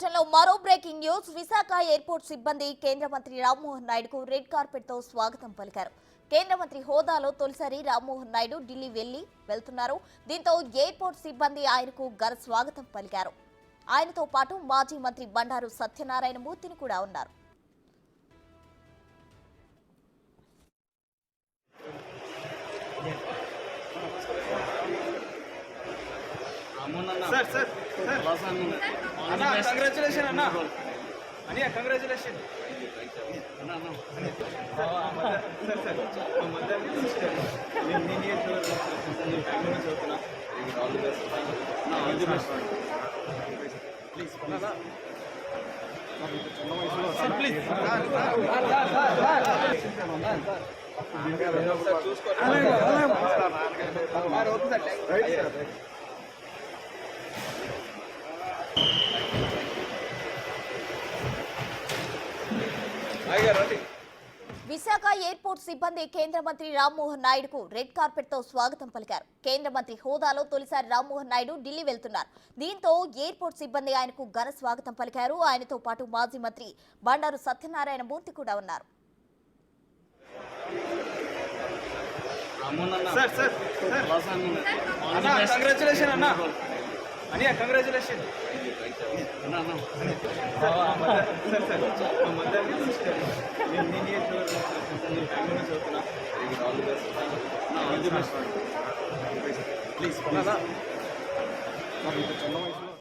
బులెటిన్లో మరో breaking news. Visakha airport సిబ్బంది కేంద్ర మంత్రి రామ్మోహన్ నాయుడుకు రెడ్ కార్పెట్ తో స్వాగతం పలికారు. కేంద్ర మంత్రి హోదాలో తొలిసారి రామ్మోహన్ నాయుడు ఢిల్లీ వెళ్తున్నారు. దీంతో ఎయిర్పోర్ట్ సిబ్బంది ఆయనకు ఘన స్వాగతం పలికారు. ఆయనతో పాటు మాజీ మంత్రి బండారు సత్యనారాయణ మూర్తిని కూడా ఉన్నారు. కంగ్రాచులేషన్ అన్నా అని కంగ్రాచులేషన్ విశాఖ ఎయిర్పోర్ట్ సిబ్బంది కేంద్ర మంత్రి రామ్మోహన్ నాయుడుకు రెడ్ కార్పెట్ తో స్వాగతం పలికారు. కేంద్ర మంత్రి హోదాలో తొలిసారి రామ్మోహన్ నాయుడు ఢిల్లీ వెళ్తున్నారు. దీంతో ఎయిర్పోర్ట్ సిబ్బంది ఆయనకు ఘన స్వాగతం పలికారు. ఆయనతో పాటు మాజీ మంత్రి బండారు సత్యనారాయణ మూర్తి కూడా ఉన్నారు. కంగ్రాచులేషన్ అన్నా అని కంగ్రాచులేషన్ ప్లీజ్